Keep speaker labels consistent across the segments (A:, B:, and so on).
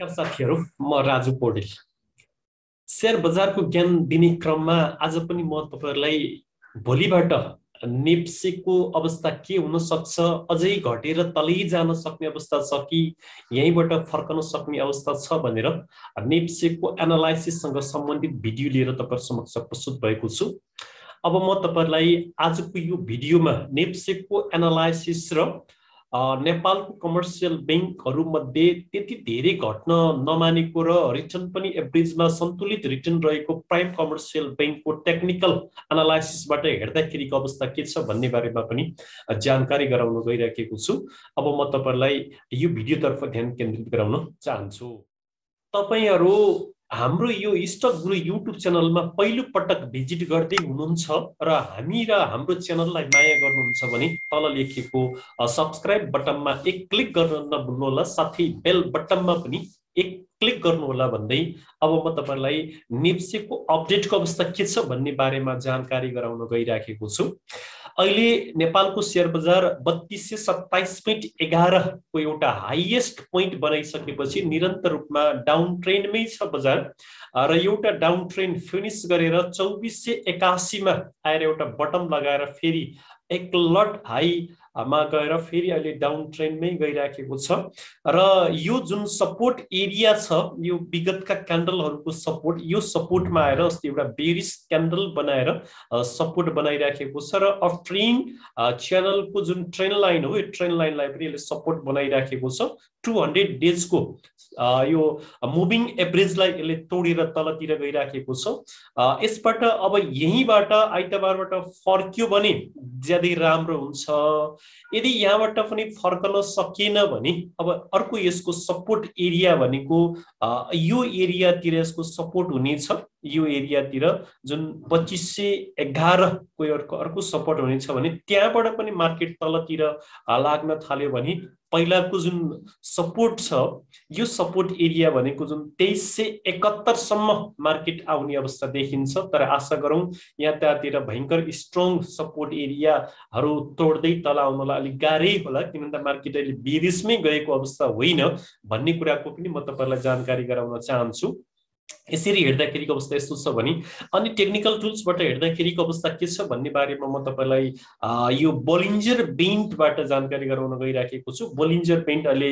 A: नमस्कार साथीहरू, म राजु पौडेल। शेयर बजारको ज्ञान दिने क्रममा आज पनि म तपाईहरुलाई भोलिबाट नेप्सेको अवस्था के हुन सक्छ, अझै घटेर तलै जान सक्ने अवस्था छ कि यहीँबाट फर्कन सक्ने अवस्था छ भनेर नेप्सेको एनालाइसिससँग सम्बन्धित भिडियो लिएर तपाईहरु समक्ष प्रस्तुत भएको छु। अब म तपाईहरुलाई आजको यो भिडियोमा नेप्सेको एनालाइसिस र नेपालको कमर्सियल बैंकहरु मध्ये त्यति धेरै घट्न नमानेको र रिटर्न पनि एभरेजमा सन्तुलित रिटर्न रहेको प्राइम कमर्सियल बैंकको टेक्निकल एनालाइसिसबाट हेर्दाखेरिको अवस्था के छ भन्ने बारेमा पनि जानकारी गराउन गइराखेको छु। अब म तपाईहरुलाई यो भिडियोतर्फ ध्यान केन्द्रित गराउन चाहन्छु। तपाईहरु हाम्रो यो स्टक गुरु युट्युब च्यानलमा पहिलो पटक भिजिट गर्दै हुनुहुन्छ र हामी र हाम्रो च्यानललाई माया गर्नुहुन्छ भने तल लेखेको सब्स्क्राइब बटनमा एक क्लिक गर्न नभुल्नुहोला, साथै बेल बटनमा पनि एक क्लिक गर्नुहोला भन्दै अब म तपाईहरुलाई नेप्सेको अपडेटको अवस्था के छ भन्ने बारेमा जानकारी गराउन गइराखेको छु। अहिले नेपालको शेयर बजार 3227.11 को एउटा हाईएस्ट पोइन्ट बनाइसकेपछि निरन्तर रूपमा डाउन ट्रेन्डमै छ बजार र एउटा डाउन ट्रेन्ड फिनिश गरेर 2481 मा आएर एउटा बटम लगाएर फेरि एक लट हाई मा गएर फेरि अहिले डाउन ट्रेन्डमै गइराखेको छ र यो जुन सपोर्ट एरिया छ यो विगतका क्यान्डलहरुको सपोर्ट, यो सपोर्टमा आएर अस्ति एउटा बेरिश क्यान्डल बनाएर सपोर्ट बनाइराखेको छ र अपट्रेन्ड च्यानलको जुन ट्रेन्ड लाइन हो यो ट्रेन्ड लाइनलाई पनि यसले सपोर्ट बनाइराखेको छ। 200 डेजको यो मुभिङ एभरेजलाई यसले तोडेर तलतिर गइराखेको छ। यसबाट अब यहीँबाट आइतबारबाट फर्क्यो भने ज्यादै राम्रो हुन्छ। यदि यहाँबाट पनि फर्कन सकेन भने अब अर्को यसको सपोर्ट एरिया भनेको यो एरियातिर यसको सपोर्ट हुनेछ। यो एरियातिर जुन 2511 को अर्को सपोर्ट हुनेछ भने त्यहाँबाट पनि मार्केट तलतिर लाग्न थाल्यो भने पहिलाको जुन सपोर्ट छ यो सपोर्ट एरिया भनेको जुन 2371 सम्म मार्केट आउने अवस्था देखिन्छ। तर आशा गरौं यहाँ त्यतातिर भयंकर स्ट्रङ सपोर्ट एरियाहरु तोड्दै तल आउनलाई अलि गाह्रै होला, किनभने मार्केट अहिले बेरिसमै गएको अवस्था होइन भन्ने कुराको पनि म तपाईहरुलाई जानकारी गराउन चाहन्छु। यसरी हेर्दाखेरिको अवस्था यस्तो छ भने अनि टेक्निकल टुल्सबाट हेर्दाखेरिको अवस्था के छ भन्ने बारेमा म तपाईलाई यो बोलिन्जर बेन्डबाट जानकारी गराउन गइराखेको छु। बोलिन्जर बेन्ड अहिले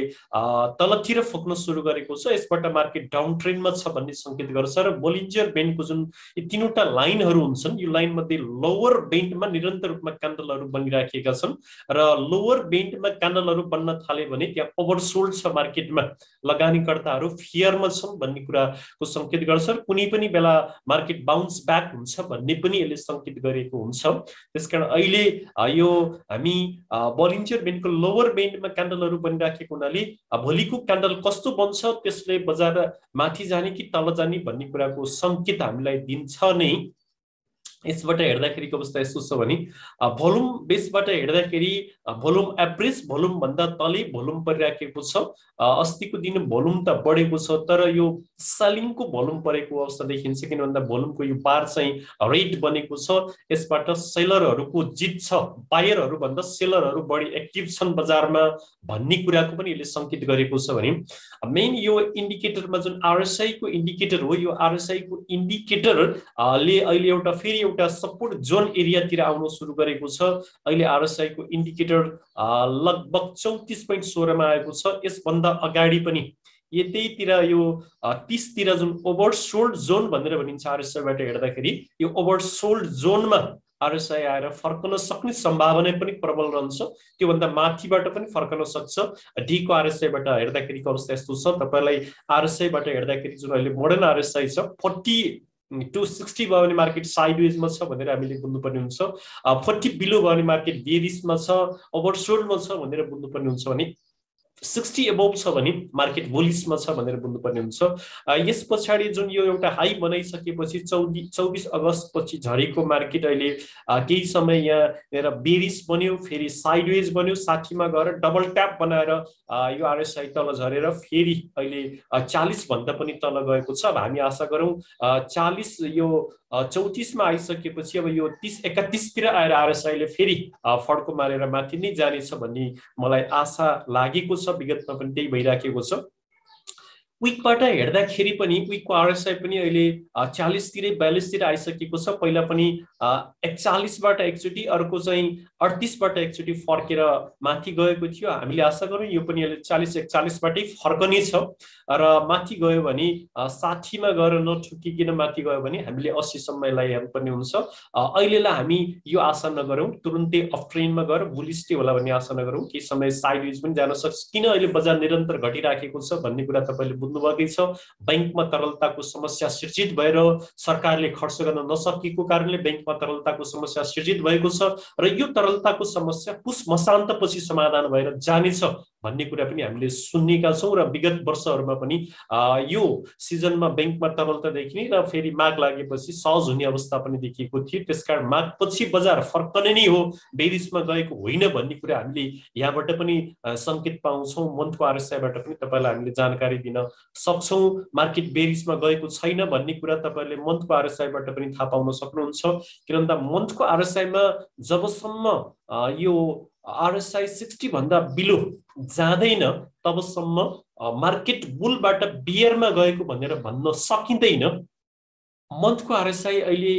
A: तलतिर फुक्न सुरु गरेको छ, यसबाट मार्केट डाउन ट्रेन्डमा छ भन्ने संकेत गर्छ र बोलिन्जर बेन्डको जुन यी तीनवटा लाइनहरु हुन्छन् यो लाइन मध्ये लोवर बेन्डमा निरन्तर रूपमा क्यान्डलहरु बनिराखेका छन् र लोवर बेन्डमा क्यान्डलहरु बन्न थाले भने त्यहाँ ओभरसोल्ड छ, मार्केटमा लगानीकर्ताहरु फियरमा छन् भन्ने कुराको संकेत गर्छ। कुनै पनि बेला मार्केट बाउन्स ब्याक हुन्छ भन्ने पनि यसले संकेत गरेको हुन्छ। त्यसकारण अहिले यो हामी बोलिन्जर बेन्डको लोवर बेन्डमा क्यान्डलहरु बनिराखेको हुनाले भोलिको क्यान्डल कस्तो बन्छ त्यसले बजार माथि जाने कि तल जाने भन्ने कुराको संकेत हामीलाई दिन्छ नै। यसबाट हेर्दाखेरिको अवस्था यस्तो छ भने भोल्युम बेसबाट हेर्दाखेरि भोल्युम एभरेज भोल्युम भन्दा तलै भोल्युम परिराखेको छ। अस्तिको दिन भोल्युम त बढेको छ तर यो सेलिङको भोल्युम परेको अवस्था देखिन्छ, किन भन्दा भोल्युमको यो बार चाहिँ रेड बनेको छ। यसबाट सेलरहरुको जित छ, बायरहरु भन्दा सेलरहरु बढी एक्टिभ छन् बजारमा भन्ने कुराको पनि यसले संकेत गरेको छ भने मेन यो इन्डिकेटरमा जुन आरएसआई को इन्डिकेटर हो यो आरएसआई को इन्डिकेटर ले अहिले एउटा फेरि एउटा सपोर्ट जोन एरियातिर आउन सुरु गरेको छ। अहिले आरएसआई को इन्डिकेटर लगभग 34.16 मा आएको छ। यसभन्दा अगाडि पनि यतैतिर यो 30 तिर जुन ओभरसोल्ड जोन भनेर भनिन्छ आरएसआईबाट हेर्दाखेरि यो ओभरसोल्ड जोनमा आरएसआई आएर फर्कन सक्ने सम्भावना पनि प्रबल रहन्छ। त्यो भन्दा माथिबाट पनि फर्कन सक्छ। डी को आरएसआईबाट हेर्दाखेरिको अवस्था यस्तो छ। तपाईलाई आरएसआईबाट हेर्दाखेरि जुन अहिले मोडर्न आरएसआई छ 4260 भयो भने मार्केट साइडवेजमा छ भनेर हामीले बुझ्नुपर्ने हुन्छ। 40 बिलो भयो भने मार्केट बेरिसमा छ, ओभरसोल्डमा छ भनेर बुझ्नुपर्ने हुन्छ भने 60 अबोभ छ भने मार्केट बुलिसमा छ भनेर बुझ्नुपर्ने हुन्छ। यस पछाडी जुन यो एउटा हाई बनाइसकेपछि 24 अगस्त पछि झरेको मार्केट अहिले केही समय यहाँ बेरिस बन्यो, फेरि साइडवेज बन्यो, 60 मा गएर डबल ट्याप बनाएर यो आरएसआई तल झरेर फेरि अहिले 40 भन्दा पनि तल गएको छ। अब हामी आशा गरौं 40 यो 34 मा आइसकेपछि अब यो 30-31 तिर आएर आरएसआई ले फेरि फड्को मारेर माथि नै जानेछ भन्ने मलाई आशा लागेको छ। विगतमा पनि त्यही भइराखेको छ। विकबाट हेर्दाखेरि पनि विकको आरएसआई पनि अहिले 40 तिरै 42 तिर आइसकेको छ। पहिला पनि 41 बाट एकचोटि, अर्को चाहिँ 38 बाट एकचोटि फर्केर माथि गएको थियो। हामीले आशा गरौँ यो पनि अहिले 40 41 बाटै फर्कने छ र माथि गयो भने 60 मा गएर नठुकिकन माथि गयो भने हामीले 80 सम्म ल्याइहाल्नुपर्ने हुन्छ। अहिलेलाई हामी यो आशा नगरौँ तुरुन्तै अफ ट्रेनमा गएर बुलिस्टै होला भन्ने आशा नगरौँ। केही समय साइड वेज पनि जान सक्छ। किन अहिले बजार निरन्तर घटिराखेको छ भन्ने कुरा तपाईँले बुझ्नुभएकै छ। बैंकमा तरलताको समस्या सृजित भएर सरकारले खर्च गर्न नसकेको कारणले बैंकमा तरलताको समस्या सृजित भएको छ र यो तरलताको समस्या पुस मसान्तपछि समाधान भएर जानेछ भन्ने कुरा पनि हामीले सुन्नेका छौँ र विगत वर्षहरूमा पनि यो सिजनमा बैंकमा तरलता देखिने र फेरि माग लागेपछि सहज हुने अवस्था पनि देखिएको थियो। त्यसकारण मागपछि बजार फर्कने नै हो, बेरिसमा गएको होइन भन्ने कुरा हामीले यहाँबाट पनि संकेत पाउँछौँ। मन्थको आरएसआईबाट पनि तपाईँलाई हामीले जानकारी दिन सक्छौँ। मार्केट बेरिसमा गएको छैन भन्ने कुरा तपाईँले मन्थको आरएसआईबाट पनि थाहा पाउन सक्नुहुन्छ। किनभने मन्थको आरएसआईमा जबसम्म यो आरएसआई 60 भन्दा बिलो जाँदैन तबसम्म मार्केट बुलबाट बियरमा गएको भनेर भन्न सकिँदैन। मन्थको आरएसआई अहिले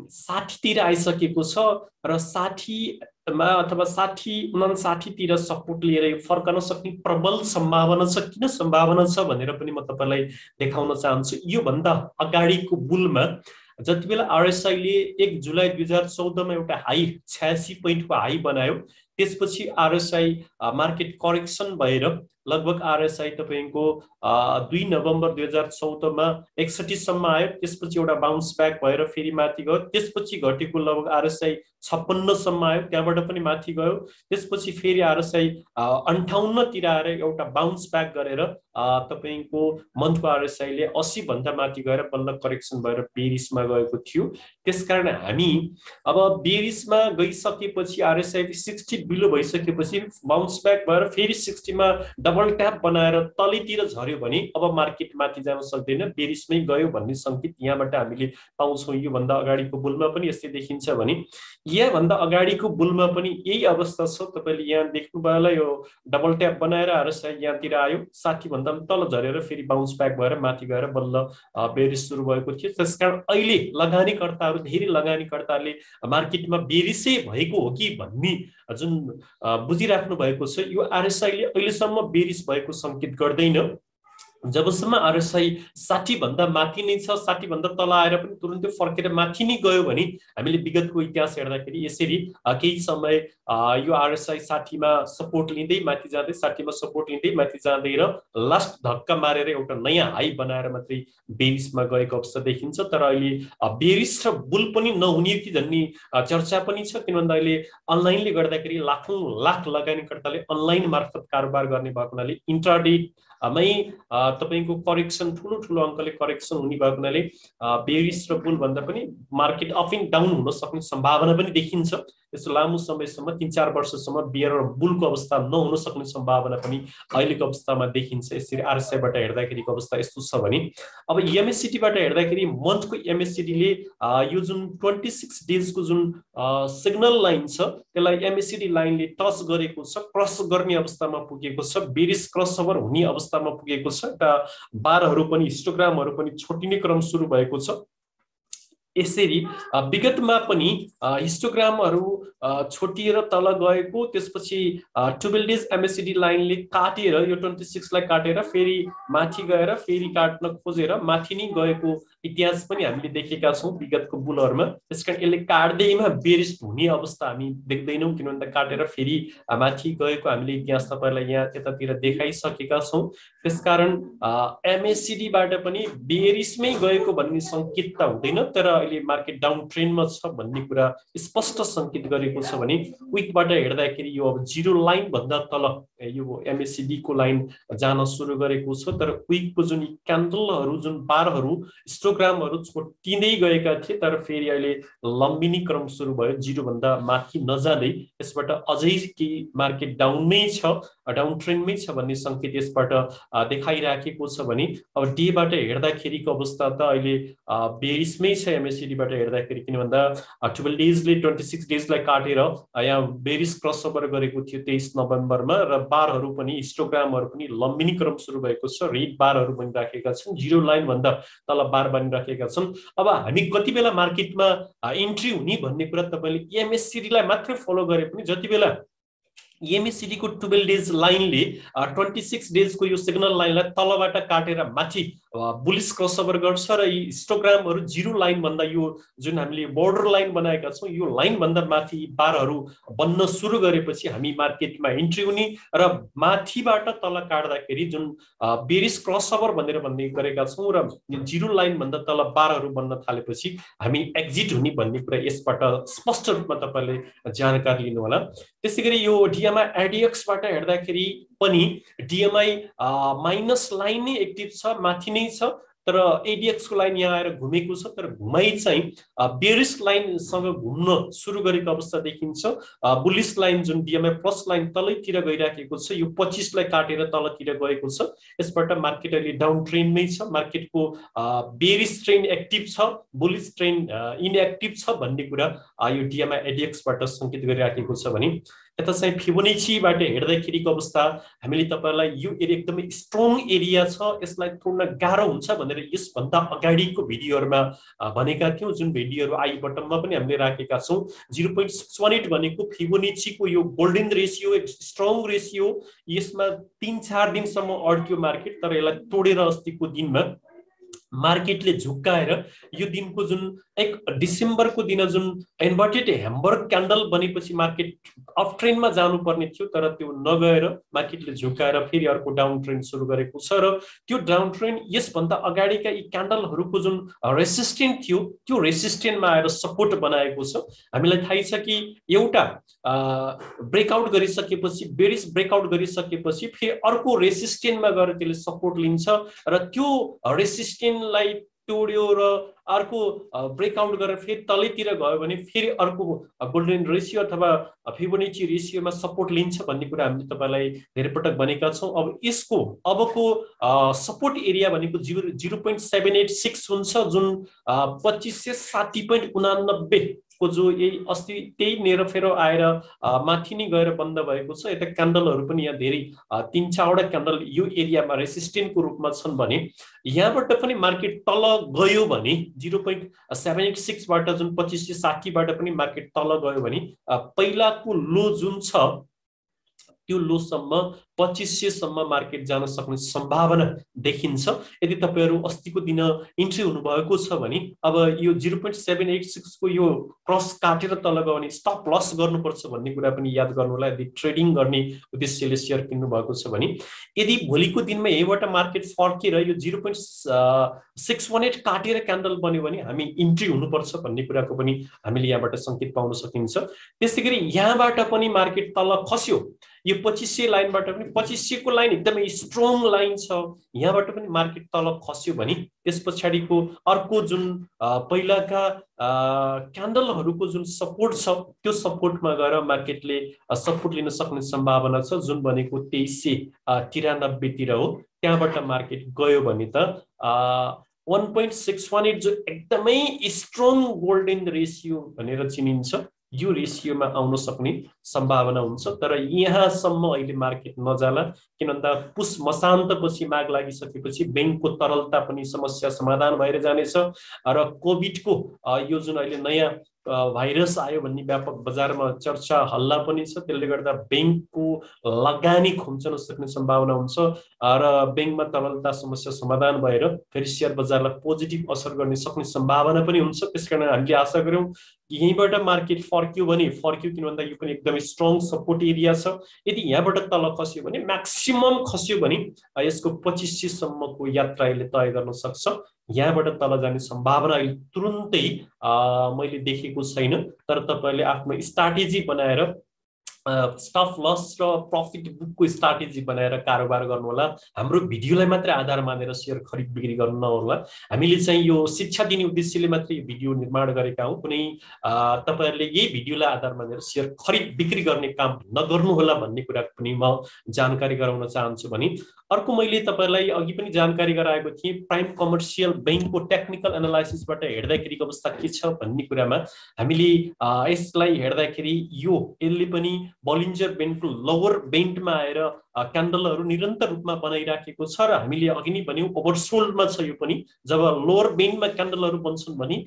A: 60 तिर आइसकेको छ र 60 मा अथवा 60 59 तिर सपोर्ट लिएर फर्कन सक्ने प्रबल सम्भावना छ। किन सम्भावना छ भनेर पनि म तपाईलाई देखाउन चाहन्छु। यो भन्दा अगाडिको बुलमा जति बेला आरएसआईले 1 जुलाई 2014 मा एउटा हाई 86 पोइन्टको हाई बनायो, त्यसपछि आरएसआई मार्केट करेक्सन भएर लगभग आरएसआई तपाईको 2 नोभेम्बर 2014 मा 61 सम्म आयो। त्यसपछि एउटा बाउन्स ब्याक भएर फेरि माथि गयो। त्यसपछि घटेको लगभग आरएसआई 56 सम्म आयो, त्यहाँबाट पनि माथि गयो। त्यसपछि फेरि आरएसआई 58 तिर आएर एउटा बाउन्स ब्याक गरेर तपाईको मन्थको आरएसआईले 80 भन्दा माथि गएर बल्ल करेक्सन भएर बेरिसमा गएको थियो। त्यसकारण हामी अब बेरिसमा गइसकेपछि आरएसआई 60 बिलो भइसकेपछि बाउन्स ब्याक भएर फेरि 60 मा डबल ट्याप बनाएर तलैतिर झर्यो भने अब मार्केट माथि जान सक्दैन, बेरिसमै गयो भन्ने संकेत यहाँबाट हामीले पाउँछौँ। यो भन्दा अगाडिको बुलमा पनि यस्तै देखिन्छ भने यहाँ भन्दा अगाडिको बुलमा पनि यही अवस्था छ। तपाईले यहाँ देख्नुभयो होला, यो डबल ट्याप बनाएर आरएसआई यहाँतिर आयो, 60 भन्दा तल झरेर फेरि बाउन्स ब्याक भएर माथि गएर बल्ल बेरिस सुरु भएको थियो। त्यसकारण अहिले लगानीकर्ताहरू धेरै लगानीकर्ताहरूले मार्केटमा बेरिसै भएको हो कि भन्ने जुन बुझिराख्नु भएको छ, यो आरएसआईले अहिलेसम्म बेरिस भएको संकेत गर्दैन। जबसम्म आरएसआई 60 भन्दा माथि नै छ, 60 भन्दा तल आएर पनि तुरुन्तै फर्केर माथि नै गयो भने हामीले विगतको इतिहास हेर्दाखेरि यसरी केही समय यो आरएसआई 60 मा सपोर्ट लिँदै माथि जाँदै 60 मा सपोर्ट लिँदै माथि जाँदै र लास्ट धक्का मारेर एउटा नयाँ हाई बनाएर मात्रै बेरिसमा गएको अवस्था देखिन्छ। तर अहिले बेरिस र बुल पनि नहुने कि भन्ने चर्चा पनि छ। किनभने अहिले अनलाइनले गर्दाखेरि लाखौं लाख लगानीकर्ताले अनलाइन मार्फत कारोबार गर्ने भएको हुनाले इन्ट्राडे मै तपाईको करेक्सन ठुलो ठुलो अंकले करेक्सन हुने भएको हुनाले बेरिस र बुल भन्दा पनि मार्केट अप एन्ड डाउन हुन सक्ने सम्भावना पनि देखिन्छ। त्यसो लामो समयसम्म 3-4 वर्षसम्म बियर र बुलको अवस्था नहुन सक्ने सम्भावना पनि अहिलेको अवस्थामा देखिन्छ। यसरी आरएसआईबाट हेर्दाखेरिको अवस्था यस्तो छ भने अब एमएससीडी बाट हेर्दाखेरि मन्थको एमएससीडी ले यो जुन 26 डेजको जुन सिग्नल लाइन छ त्यसलाई एमएससीडी लाइनले टच गरेको छ, क्रस गर्ने अवस्थामा पुगेको छ, बेरिस क्रसओभर हुने अवस्थामा पुगेको छ। बारहरू पनि हिस्टोग्रामहरू पनि छोटिने क्रम सुरु भएको छ। यसरी विगतमा पनि हिस्टोग्रामहरू छोटिएर तल गएको, त्यसपछि 12 डेज एमएससीडी लाइनले काटेर यो 26 लाई काटेर फेरि माथि गएर फेरि काट्न खोजेर माथि नै गएको इतिहास पनि हामीले देखेका छौं विगतको बुलहरुमा। त्यसकारण यसले काट्दैमा बेरिस हुने अवस्था हामी देख्दैनौं, किनभने काटेर फेरि माथि गएको हामीले इतिहास तपाईलाई यहाँ यतातिर देखाइसकेका छौं। त्यसकारण एमएससीडी बाट पनि बेरिसमै गएको भन्ने संकेत त हुँदैन, तर अहिले मार्केट डाउन ट्रेन्डमा छ भन्ने कुरा स्पष्ट संकेत गरेको छ भने विकबाट हेर्दाखेरि यो अब जिरो लाइन भन्दा तल यो एमएससीडी को लाइन जान सुरु गरेको छ। तर विकको जुन क्यान्डलहरु जुन बारहरु हिस्टोग्रामहरु छोटिँदै गएका थिए, तर फेरि अहिले लम्बिने क्रम सुरु भयो जिरो भन्दा माथि नजाँदै। यसबाट अझै कि मार्केट डाउनमै छ, डाउन ट्रेन्डमै छ भन्ने संकेत यसबाट देखाइराखेको छ भने अब डे बाट हेर्दाखेरिको अवस्था त अहिले बेरिसमै छ एमएससीडी बाट हेर्दाखेरि। किन भन्दा 12 डेजले 26 डेजलाई काटेर यहाँ बेरिस क्रसओभर गरेको थियो 23 नोभेम्बरमा र बारहरू पनि हिस्टोग्रामहरू पनि लम्बिने क्रम सुरु भएको छ। रेड बारहरू बनिराखेका छन्, जिरो लाइन भन्दा तल बार बनिराखेका छन्। अब हामी कति बेला मार्केटमा इन्ट्री हुने भन्ने कुरा तपाईले MACD लाई मात्र फलो गरे पनि जति बेला MACD को 12 डेज लाइनले 26 डेज को यो सिग्नल लाइनलाई तलबाट काटेर माथि बुलिश क्रसओभर गर्छ र यी हिस्टोग्रामहरू जिरो लाइन भन्दा यो जुन हामीले बोर्डर लाइन बनाएका छौं यो लाइन भन्दा माथि बारहरू बन्न सुरु गरेपछि हामी मार्केटमा इन्ट्री हुने र माथिबाट तल काट्दाखेरि जुन बेरिश क्रसओभर भनेर भन्ने गरेका छौं र जिरो लाइन भन्दा तल बारहरू बन्न थालेपछि हामी एक्जिट हुने भन्ने कुरा यसबाट स्पष्ट रूपमा तपाईले जानकारी लिनु होला। त्यसैगरी यो DMI ADX बाट हेर्दाखेरि पनि DMI माइनस लाइन नै एक्टिभ छ, माथि नै छ, तर ADX को लाइन यहाँ आएर घुमेको छ, तर घुमाइ चाहिँ बेरिश लाइन सँग घुम्न सुरु गरेको अवस्था देखिन्छ। बुलिश लाइन जुन DMI प्लस लाइन तलैतिर गइराखेको छ यो 25 लाई काटेर तलतिर गएको छ। यसबाट मार्केट अहिले डाउन ट्रेन्डमै छ, मार्केटको बेरिश ट्रेन्ड एक्टिभ छ, बुलिश ट्रेन्ड इनएक्टिभ छ भन्ने कुरा यो DMI ADX बाट संकेत गरिराखेको छ भने यता चाहिँ फिबोनाची बाट हेर्दाखेरिको अवस्था हामीले तपाईलाई यो एरिया एकदमै स्ट्रङ एरिया छ, यसलाई तोड्न गाह्रो हुन्छ भनेर यसभन्दा अगाडिको भिडियोहरुमा भनेका थियौं, जुन भिडियोहरु आई बटममा पनि हामीले राखेका छौं। 0.618 भनेको फिबोनाचीको यो गोल्डन रेशियो, एक स्ट्रङ रेशियो, यसमा 3-4 दिनसम्म अड्क्यो मार्केट, तर यसलाई तोडेर अस्तिको दिनमा मार्केटले झुक्काएर यो दिनको जुन 1 डिसेम्बरको दिन जुन इन्भर्टेड ह्यामबर्ग क्यान्डल बनेपछि मार्केट अप ट्रेन्डमा जानु पर्ने थियो, तर त्यो नगएर मार्केटले झुक्काएर फेरि अर्को डाउन ट्रेन्ड सुरु गरेको छ र त्यो डाउन ट्रेन्ड यसभन्दा अगाडिका यी क्यान्डलहरुको जुन रेसिस्टेन्ट थियो त्यो रेसिस्टेन्टमा आएर सपोर्ट बनाएको छ। हामीलाई थाहै छ कि एउटा ब्रेकआउट गरिसकेपछि, बेरिश ब्रेकआउट गरिसकेपछि फेरि अर्को रेसिस्टेन्टमा गएर त्यसले सपोर्ट लिन्छ र त्यो रेसिस्टेन्ट लाई तोड्यो र अर्को ब्रेकआउट गरेर फेरि तलैतिर गयो भने फेरि अर्को गोल्डन रेशियो अथवा फिबोनाची रेशियोमा सपोर्ट लिन्छ भन्ने कुरा हामीले तपाईलाई धेरै पटक भनेका छौं। अब यसको अबको सपोर्ट एरिया भनेको 0.786 हुन्छ, जुन 2560.89 को जो यही अस्ति त्यही नेरोफेरो आएर माथि नै गएर बन्द भएको छ। यता क्यान्डलहरु पनि यहाँ धेरै 3-4 वटा क्यान्डल यो एरियामा रेसिस्टेन्टको रूपमा छन् भने यहाँबाट पनि मार्केट तल गयो भने 0.786 बाट जुन 2560 बाट पनि मार्केट तल गयो भने पहिलाको लो जुन छ त्यो लो सम्म 2500 सम्म मार्केट जान सक्ने सम्भावना देखिन्छ। यदि तपाईहरु अस्तिको दिन इन्ट्री हुनु भएको छ भने अब यो 0.786 को यो क्रस काटेर तल गयो भने स्टप लस गर्नुपर्छ भन्ने कुरा पनि याद गर्नु होला। यदि ट्रेडिङ गर्ने उद्देश्यले शेयर किन्नु भएको छ भने यदि भोलिको दिनमा यहीबाट मार्केट फर्केर यो 0.618 काटेर क्यान्डल बन्यो भने हामी इन्ट्री हुनुपर्छ भन्ने कुराको पनि हामीले यहाँबाट संकेत पाउन सकिन्छ। त्यसैगरी यहाँबाट पनि मार्केट तल खस्यो, यो 2500 लाइनबाट पनि 2500 को लाइन एकदमै स्ट्रङ लाइन छ, यहाँबाट पनि मार्केट तल खस्यो भने त्यसपछाडीको अर्को जुन पहिलाका क्यान्डलहरुको जुन सपोर्ट छ त्यो सपोर्टमा गएर मार्केटले सपोर्ट लिन सक्ने सम्भावना छ, जुन भनेको 2393 तिर हो। त्यहाँबाट मार्केट गयो भने त 1.618 जो एकदमै स्ट्रङ गोल्डन रेशियो भनेर चिनिन्छ यो रेशियोमा आउन सक्ने सम्भावना हुन्छ। तर यहाँसम्म अहिले मार्केट नजाला, किन भन्दा पुस मसान्तपछि माग लागिसकेपछि बैंकको तरलता पनि समस्या समाधान भएर जानेछ र कोभिडको यो जुन अहिले नयाँ भाइरस आयो भन्ने व्यापक बजारमा चर्चा हल्ला पनि छ, त्यसले गर्दा बैंकको लगानी खुम्चन सक्ने सम्भावना हुन्छ र बैंकमा तरलता समस्या समाधान भएर फेरि शेयर बजारलाई पोजिटिभ असर गर्ने सक्ने सम्भावना पनि हुन्छ। त्यसकारण हामीले आशा गर्यौं यहीबाट मार्केट फर्क्यो भने फर्क्यो, किन भन्दा यो पनि एकदमै स्ट्रङ सपोर्ट एरिया छ। यदि यहाँबाट तल खस्यो भने म्याक्सिमम खस्यो भने यसको 2500 सम्मको यात्रा यसले तय गर्न सक्छ। यहाँबाट तल जाने सम्भावना तुरुन्तै मैले देखेको छैन, तर तपाईले आफ्नो स्ट्र्याटेजी बनाएर स्टप लस र प्रॉफिट बुक को स्ट्र्याटेजी बनाएर कारोबार गर्नु होला। हाम्रो भिडियोलाई मात्र आधार मानेर शेयर खरिद बिक्री गर्नु नहोला। हामीले चाहिँ यो शिक्षा दिने उद्देश्यले मात्र यो भिडियो निर्माण गरेका हौं, कुनै तपाईहरुले यही भिडियोलाई आधार मानेर शेयर खरिद बिक्री गर्ने काम नगर्नु होला भन्ने कुरा पनि म जानकारी गराउन चाहन्छु। भने अर्को मैले तपाईहरुलाई अघि पनि जानकारी गराएको थिएँ, प्राइम कमर्शियल बैंकको टेक्निकल एनालाइसिसबाट हेर्दाखेरिको अवस्था के छ भन्ने कुरामा हामीले यसलाई हेर्दाखेरि यो यसले पनि बलिन्जर बेन्डको लोवर बेन्डमा आएर क्यान्डलहरू निरन्तर रूपमा बनाइराखेको छ र हामीले अघि नै भन्यौं ओभरसोल्डमा छ यो पनि। जब लोवर बेन्डमा क्यान्डलहरू बन्छन् भने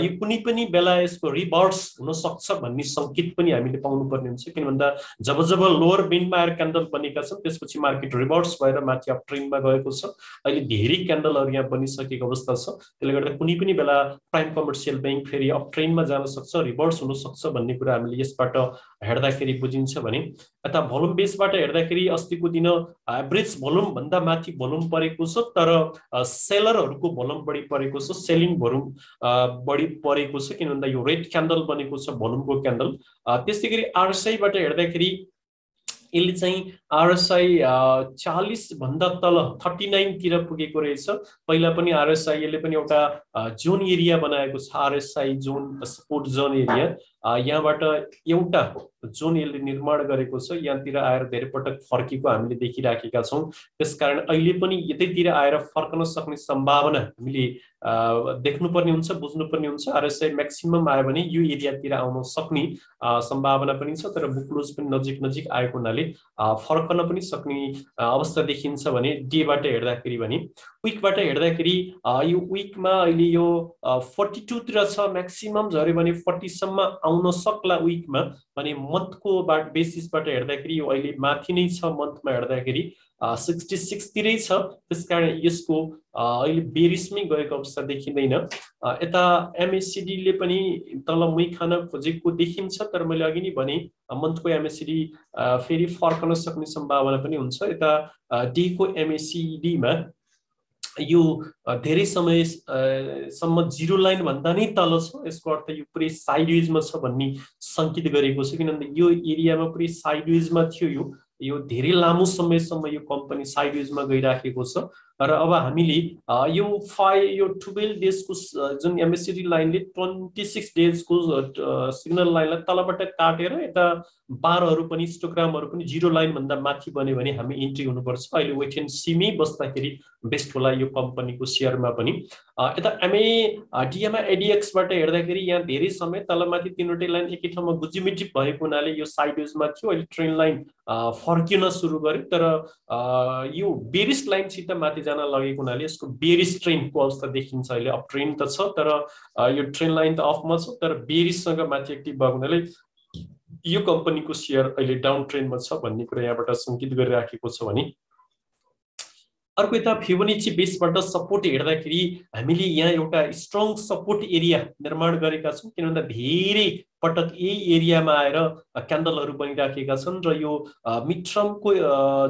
A: यो कुनै पनि बेला यसको रिभर्स हुन सक्छ भन्ने संकेत पनि हामीले पाउनु पर्ने हुन्छ, किन भन्दा जब जब लोवर बेन्डमा आएर क्यान्डल बनेका छन् त्यसपछि मार्केट रिभर्स भएर माथि अप ट्रेन्डमा गएको छ। अहिले धेरै क्यान्डलहरू यहाँ बनिसकेको अवस्था छ, त्यसले गर्दा कुनै पनि बेला प्राइम कमर्सियल बैंक फेरि अप ट्रेन्डमा जान सक्छ, रिभर्स हुन सक्छ भन्ने कुरा हामीले यसबाट हेर्दाखेरि बुझिन्छ भने यता भोल्युम बेसबाट हेर्दाखेरि अस्तिको दिन एभरेज भोल्युम भन्दा माथि भोल्युम परेको छ, तर सेलरहरूको भोल्युम बढी परेको छ, सेलिङ भोल्युम बढी परेको छ, किन भन्दा यो रेड क्यान्डल बनेको छ भोल्युमको क्यान्डल। त्यसैगरी आरएसआईबाट हेर्दाखेरि यसले चाहिँ आरएसआई 40 भन्दा तल 39 तिर पुगेको रहेछ। पहिला पनि आरएसआई यसले पनि एउटा जोन एरिया बनाएको छ, RSI John support John area. यहाँबाट एउटा जोन यसले निर्माण गरेको छ, यहाँतिर आएर धेरै पटक फर्केको हामीले देखिराखेका छौं। त्यसकारण अहिले पनि यतैतिर आएर फर्कन सक्ने सम्भावना हामीले देख्नुपर्ने हुन्छ, बुझ्नुपर्ने हुन्छ। आरएसआई म्याक्सिमम आयो भने यो एरियातिर आउन सक्ने सम्भावना पनि छ, तर बुक क्लोज पनि नजिक नजिक आएको हुनाले फर्कन पनि सक्ने अवस्था देखिन्छ भने डेबाट हेर्दाखेरि भने। विकबाट हेर्दाखेरि यो विकमा अहिले यो 42 तिर छ, म्याक्सिमम झर्यो भने 40 सम्म आउन सक्ला विकमा भने। मन्थको बेसिसबाट हेर्दाखेरि यो अहिले माथि नै छ, मन्थमा हेर्दाखेरि 66 तिरै छ, त्यसकारण यसको अहिले बेरिसमै गएको अवस्था देखिँदैन। यता एमएससीडी ले पनि तल मुइ खान खोजेको देखिन्छ, तर मैले अघि नै भने मन्थको एमएससीडी फेरि फर्कन सक्ने सम्भावना पनि हुन्छ। यता डे को एमएससीडी मा यो धेरै समयसम्म जिरो लाइन भन्दा नै तल छ, यसको अर्थ यो पुरै साइडवेजमा छ भन्ने संकेत गरेको छ, किनभने यो एरियामा पुरै साइडवेजमा थियो। यो धेरै लामो समयसम्म यो कम्पनी साइडवेजमा गइराखेको छ र अब हामीले यो 12 डेजको जुन एमएससीडी लाइनले 26 डेजको सिग्नल लाइनलाई तलबाट काटेर यता बारहरू पनि हिस्टोग्रामहरू पनि जिरो लाइन भन्दा माथि बन्यो भने हामी इन्ट्री हुनुपर्छ। अहिले वेट एन्ड सीमै बस्दाखेरि बेस्ट होला यो कम्पनीको शेयरमा पनि। यता डिएमए एडीएक्सबाट हेर्दाखेरि यहाँ धेरै समय तलमाथि तीनवटै लाइन एकै ठाउँमा गुजिमिजिप भएको हुनाले यो साइडवेजमा थियो। अहिले ट्रेन्ड लाइन फर्किन सुरु गर्यो, तर यो बेरिस लाइनसित माथि जान लगेको हुनाले यसको बेरिस ट्रेन्डको अवस्था देखिन्छ। अहिले अप ट्रेन्ड त छ, तर यो ट्रेन्ड लाइन त अफमा छ, तर बेरिससँग माथि एक्टिभ भएको हुनाले यो कम्पनीको शेयर अहिले डाउन ट्रेन्डमा छ भन्ने कुरा यहाँबाट संकेत गरिराखेको छ भने। अर्को यता फिबोनाची बेसबाट सपोर्ट हेर्दाखेरि हामीले यहाँ एउटा स्ट्रङ सपोर्ट एरिया निर्माण गरेका छौं, किनभने धेरै पटक यही एरियामा आएर क्यान्डलहरू बनिराखेका छन् र यो मिड टर्मको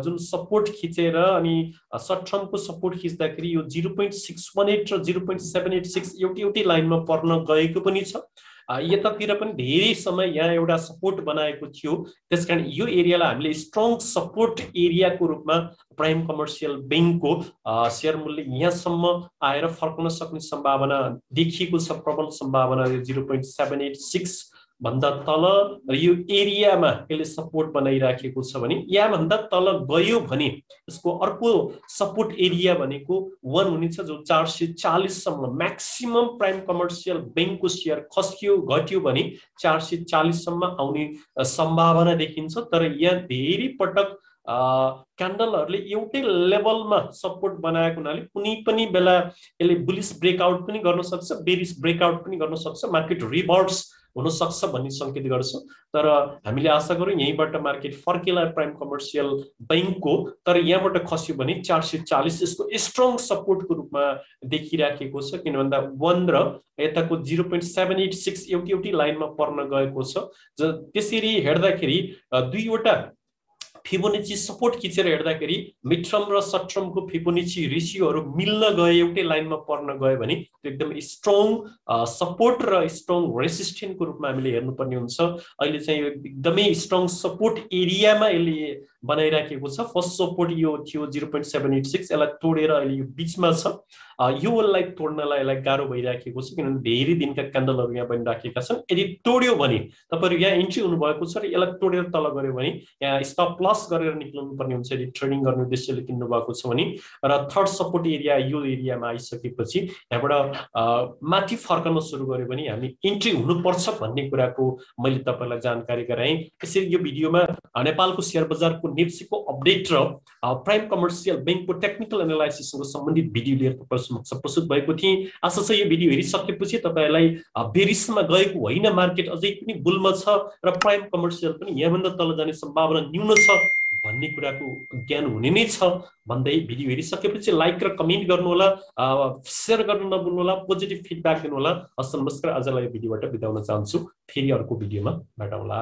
A: जुन सपोर्ट खिचेर अनि सर्ट टर्मको सपोर्ट खिच्दाखेरि यो 0.618 र 0.786 एउटै लाइनमा पर्न गएको पनि छ। यतातिर पनि धेरै समय यहाँ एउटा सपोर्ट बनाएको थियो, त्यसकारण यो एरियालाई हामीले स्ट्रङ सपोर्ट एरियाको रूपमा प्राइम कमर्सियल बैंकको शेयर मूल्य यहाँसम्म आएर फर्कन सक्ने सम्भावना देखिएको छ। प्रबल सम्भावना 0.786 भन्दा तल र यो एरियामा यसले सपोर्ट बनाइराखेको छ भने यहाँ भन्दा तल गयो भने यसको अर्को सपोर्ट एरिया भनेको 1 हुनेछ, जो 440 सम्म म्याक्सिमम प्राइम कमर्सियल बैंकको शेयर खस्कियो घट्यो भने 440 सम्म आउने सम्भावना देखिन्छ। तर यहाँ धेरै पटक क्यान्डलहरूले एउटै लेभलमा सपोर्ट बनाएको हुनाले कुनै पनि बेला यसले बुलिश ब्रेकआउट पनि गर्न सक्छ, बेरिश ब्रेकआउट पनि गर्न सक्छ, मार्केट रिभर्स हुन सक्छ भन्ने संकेत गर्छ। तर हामीले आशा गरौँ यहीँबाट मार्केट फर्केला प्राइम कमर्सियल बैंकको, तर यहाँबाट खस्यो भने 440 यसको स्ट्रङ सपोर्टको रूपमा देखिराखेको छ, किन भन्दा 1 र यताको 0.786 एउटै लाइनमा पर्न गएको छ। त्यसरी हेर्दाखेरि दुईवटा फिबोनाची सपोर्ट खिचेर हेर्दाखेरि मिड टर्म र सर्ट टर्मको फिबोनाची रेशियोहरू मिल्न गए, एउटै लाइनमा पर्न गयो भने एकदम स्ट्रङ सपोर्ट र स्ट्रङ रेसिस्टेन्टको रूपमा हामीले हेर्नुपर्ने हुन्छ। अहिले चाहिँ एकदमै स्ट्रङ सपोर्ट एरियामा यसले बनाइराखेको छ। फर्स्ट सपोर्ट यो थियो 0.786, यसलाई तोडेर अहिले यो बिचमा छ। यो लेभललाई तोड्नलाई यसलाई गाह्रो भइराखेको छ किनभने धेरै दिनका क्यान्डलहरू यहाँ बनिराखेका छन्। यदि तोड्यो भने तपाईहरु यहाँ इन्ट्री हुनुभएको छ र यसलाई तोडेर तल गयो भने यहाँ स्टप लस गरेर निक्लनु पर्ने हुन्छ यदि ट्रेडिङ गर्ने उद्देश्यले किन्नु भएको छ भने। र थर्ड सपोर्ट एरिया यो एरियामा आइसकेपछि यहाँबाट माथि फर्कन सुरु गर्यो भने हामी इन्ट्री हुनुपर्छ भन्ने कुराको मैले तपाईहरुलाई जानकारी गराएँ। त्यसैले यो भिडियोमा नेपालको शेयर बजारको नेप्सीको अपडेट र प्राइम कमर्सियल बैंकको टेक्निकल एनालाइसिससँग सम्बन्धित भिडियो लिएर तपाईहरु समक्ष प्रस्तुत भएको थिएँ। आशा छ यो भिडियो हेरिसकेपछि तपाईहरुलाई बेरिसमा गएको होइन, मार्केट अझै पनि बुलमा छ र प्राइम कमर्सियल पनि यहाँभन्दा तल जाने सम्भावना न्यून छ भन्ने कुराको ज्ञान हुने नै छ भन्दै भिडियो हेरिसकेपछि लाइक र कमेन्ट गर्नुहोला, शेयर गर्न नभुल्नुहोला, पोजिटिभ फिडब्याक दिनुहोला। हस् नमस्कार, आजलाई यो भिडियोबाट बिदा हुन चाहन्छु। फेरि अर्को भिडियोमा भेटौँला।